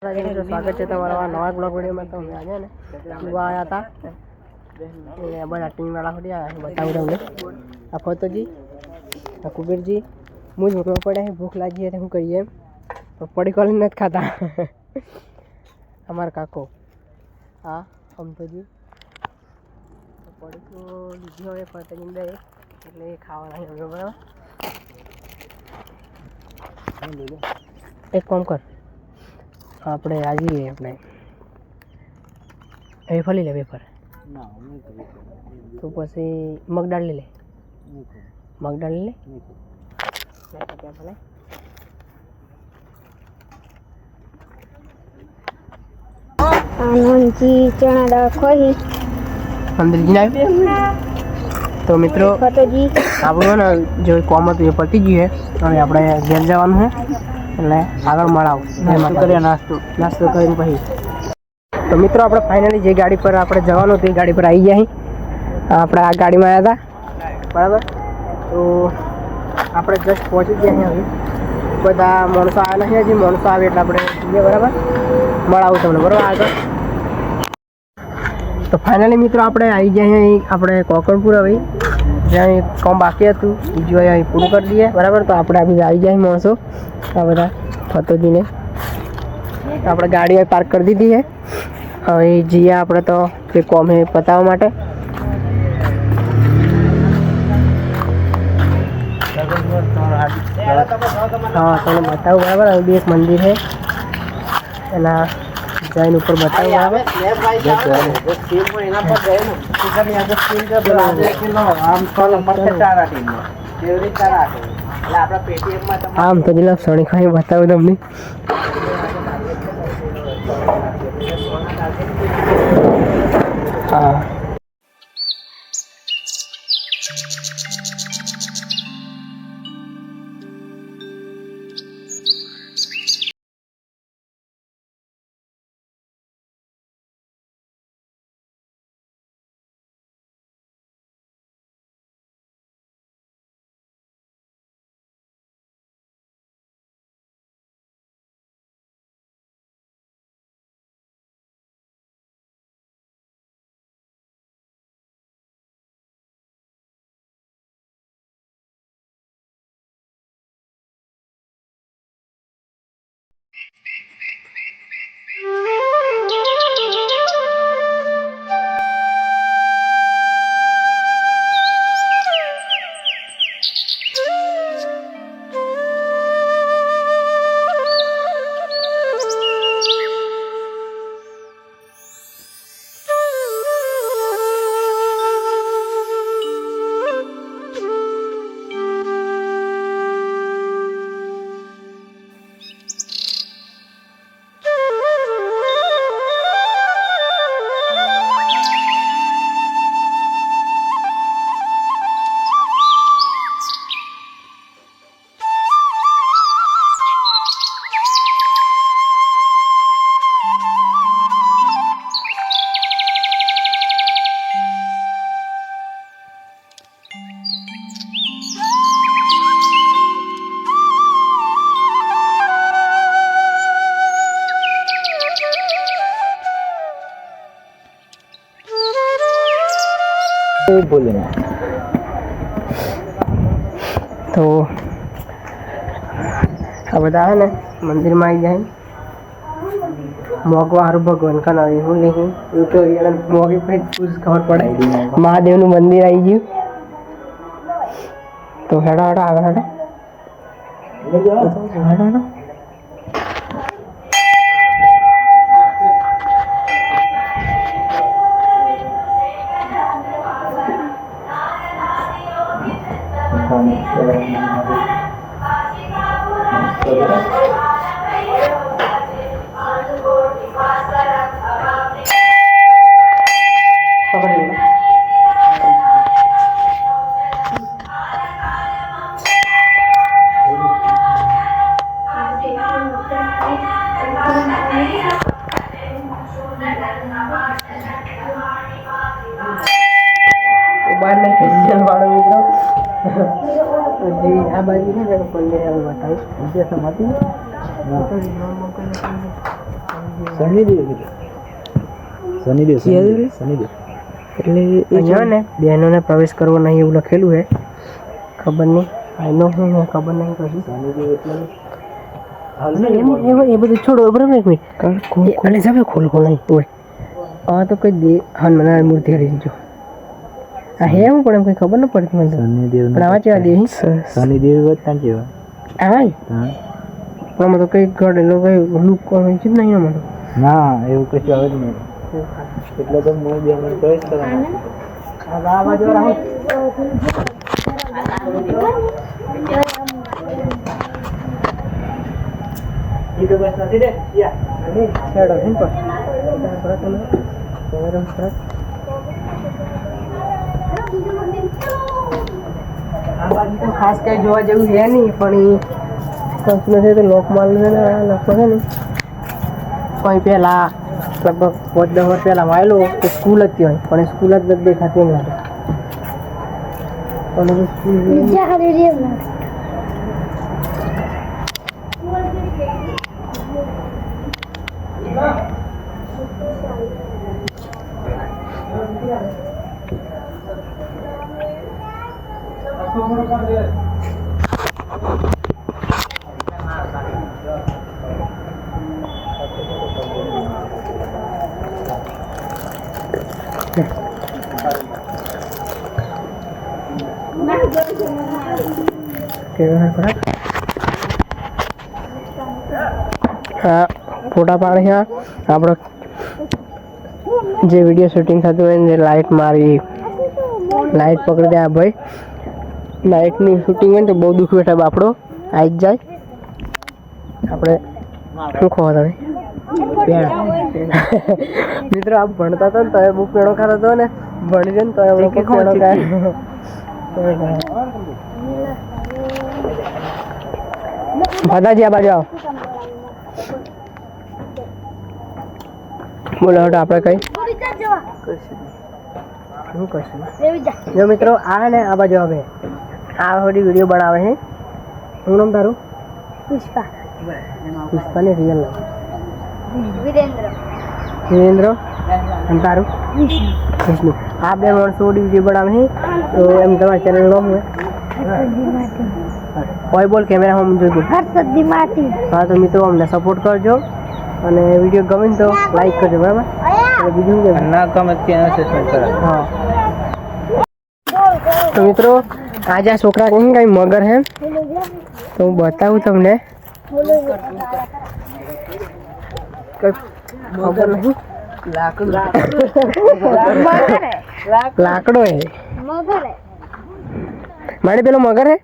स्वागत है તમારા નવા બ્લોગ વિડિયોમાં। તો અમે આજે ને જોવા આવ્યા હતા એ બધા ટીમ વાળા હોડી આયા બતાવું તમને આ ફોતોજી આ કુબેરજી મુજ ભૂખ પડે ભૂખ લાગી है શું કરીએ તો પડી કોલ નથી ખાતા અમાર કાકો હા સમતોજી પડી તો લીધી હોય ફતેની દે એટલે ખાવાના છે બરાબર। એક કામ કર આપણે આજે આપણે વેફર લઈ લે વેફર ના તો પછી મગદાળ લઈ લે મગદાળ લઈ લે आनंदी चना दाल खोई अंदर जी ना तो मित्रों આપણો ને જો કોમ હતું એ પતી ગયું છે હવે આપણે ઘેર જવાનું છે એટલે આગળ મળાવ નાસ્તો કરીને પછી તો મિત્રો આપણે ફાઇનલી જે ગાડી પર આપણે જવાનું હતું એ ગાડી પર આવી ગયા આપણે આ ગાડીમાં આવ્યા હતા બરાબર। તો આપણે જસ્ટ પહોંચી ગયા હવે બધા માણસો આવ્યા નથી હજી માણસો આવે એટલે આપણે જઈએ બરાબર મળાવું તમને બરાબર આગળ। તો ફાઇનલી મિત્રો આપણે આવી ગયા અહીં આપણે કોકણપુર હવે જ્યાં કામ બાકી હતું બીજું અહીં પૂરું કરી દઈએ બરાબર। તો આપણે આવી ગયા માણસો આ બધા ફતોજીને આપણે ગાડી પાર્ક કરી દીધી છે હવે જઈએ આપણે તો જે કોમ છે પતાવવા માટે। हाँ તમને બતાવું બરાબર હવે બે એક મંદિર છે એના જૈન ઉપર બતાવું બરાબર। આમ તો દિલા સોની ખાઈ બતાવું તમને हाँ बोले तो આ બધા है ना मंदिर में आई जाए मोगवा हर भगवान का नाम हूँ लेकिन ये तो ये मोगे पे कुछ खबर पड़े महादेव નું મંદિર આવી ગયું તો હેડા હેડા આગળ હેડા जी आ बाजू है मंदिर बताइए जैसा मत એટલે અહીંયા ને બહેનોને પ્રવેશ કરવો નહીં એવું લખેલું છે. ખબર નહીં આઈનો શું છે ખબર નહીં કશું. એ બધું છોડો બરાબર એક મિનિટ અને જમે ખોલ નહીં હોય આ તો કઈ દે હનુમાન મૂર્તિ હરી જો આ હે હું પણ એમ કઈ ખબર ન પડતી મને પણ આવા જેવા દે શનિદેવ આવા પણ તો કઈ ઘડેલો કઈ લુક કોઈ જ નહીં ને મને ના એવું કશું આવે જ નહીં એટલે તો હું બેન ચોઈસ કરવાનું આ બાજુ રહો ઈડો બસ નથી દે યા અને છેડો હે પર આ બાજુ તો ખાસ કઈ જોવા જેવું છે નહીં પણ એ કંપની છે તો લોકમાલ છે ને લખો છે ને કોઈ પહેલા લગભગ 5-10 વર્ષ પહેલા આવેલો તો સ્કૂલ જ હોય પણ સ્કૂલ જ નથી દેખાતી એમ લાગે પણ સ્કૂલ હા ફોટા પાડે છે આપણો જે વિડીયો શૂટિંગ થતું હોય ને લાઇટ મારી લાઇટ પકડી દે આ ભાઈ લાઇટની શૂટિંગ હોય ને તો બહુ દુઃખ બેઠા બાપડો આવી જ જાય આપણે શું ખોવા તમે મિત્રો આપ ભણતા હતા ને તો એ બહુ પેડો ખાતો હતો ને ભણી દે ને તો એ લોકો પેડો ખાય ફાદાજી આ બાજુ આવો બોલો હટો આપણે કઈ શું કરશું જો મિત્રો આ ને આ બાજુ આવે આ થોડી વિડીયો બનાવે છે શું નામ તારું પુષ્પા ને રિયલ નામ વિરેન્દ્ર અને તારું વિષ્ણુ આ બે માણસો થોડી વિડીયો બનાવે છે તો એમ તમારા ચેનલ નામ હોય કોઈ બોલ કેમેરામાં જોઈ હા તો મિત્રો અમને સપોર્ટ કરજો અને વિડીયો ગમે તો લાઈક કરજો બરાબર અને બીજું ના ગમે ત્યાં સબસ્ક્રાઇબ કરો હા તો મિત્રો આજે આ છોકરા કઈ કઈ મગર હે તો હું બતાવું તમને કઈ ખબર નહીં લાકડો હે માડી પેલો મગર હે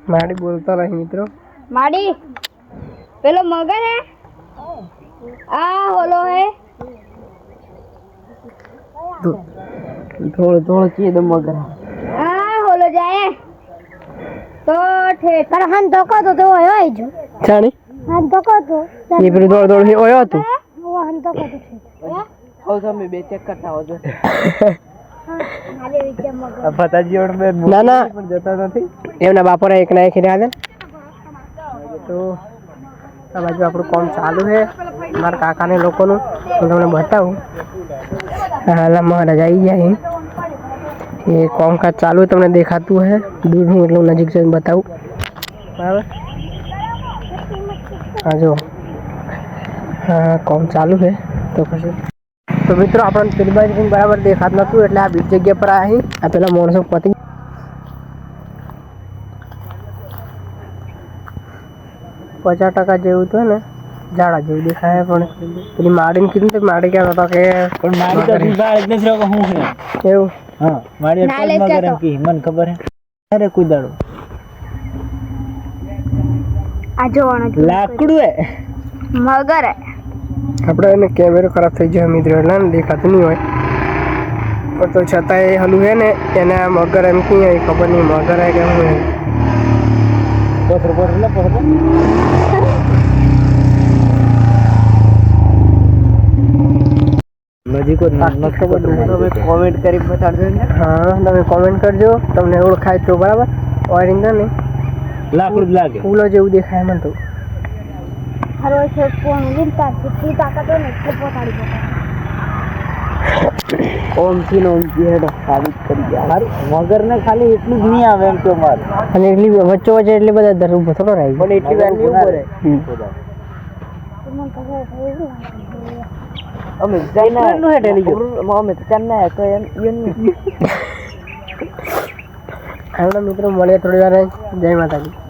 માડી બોલતો નહીં મિત્રો માડી પેલો મગર હે આ હોલો હે થોડો થોડો ચીએ તો મગર આ હોલો જાય તો ઠેક પર હન ધોકો તો હોય જો જાણી હન ધોકો તો એ પેલું દોડ દોડ ઓયો હતું હન ધોકો તો હો તમે બે ચેક કરતા હો જો હાલે વિચે મગર ફતાજી ઓડ મે ના ના પણ જતા નથી એમના બાપોરે એક ના એક રહ્યા દે તો આ બાજુ આપણું કામ ચાલુ છે મારા કાકાને લોકોનું હું તમને બતાવું હાલ મહારાજ આવી જાય એ કામકાજ ચાલુ તમને દેખાતું હે દૂર હું એટલું નજીક જઈને બતાવું બરાબર હા જો હા કામ ચાલુ છે તો પછી તો મિત્રો આપણને પેલી બાજુ બરાબર દેખાતું નહોતું એટલે આ બીજી જગ્યા પર આવી આ પેલા માણસો પતી 50% જેવું તો ને ઝાડા જેવું દેખાય પણ પેલી માડીને કીધું તો માડી કહેતો હતો કે પણ મારી તો દીવાળ જ નથી હું હે એવું હા મારી પર મગર એમ કી મને ખબર હે અરે કોઈ દાડો આ જોવાનો લાકડું હે મગર હે આપણે એને કેમેરો ખરાબ થઈ ગયો મિત્રો એટલે ને દેખાતું નહીં હોય પણ તો છતાંય એ હલું હે ને એને આ મગર એમ કી હોય ખબર નહીં મગર હે કે શું હે પથર પર લે પથર નજીક જ ન ખબર તમે કોમેન્ટ કરી બતાડજો ને હા તમે કોમેન્ટ કરજો તમને ઓળખાય તો બરાબર ઓરિંગ ને લાકડું લાગે ફૂલો જેવું દેખાય મને તો હારો છે કોણ લીધા જેટલી તાકાત હોય ને એટલે પોતાડી પોતા ઓમ થી નો હેડો સાબિત કરી ગયા મારું મગર ને ખાલી એટલું જ નહીં આવે એમ તો માર અને એટલી વચ્ચે વચ્ચે એટલી બધા દર ઉભો થોડો રહી પણ એટલી વાર નહીં ઉભો રહે મને કહે એવું અમે જઈને નો હેડે લીધો અમે તો ચાલ ના તો એમ હાલો મિત્રો મળીએ થોડી વાર જય માતાજી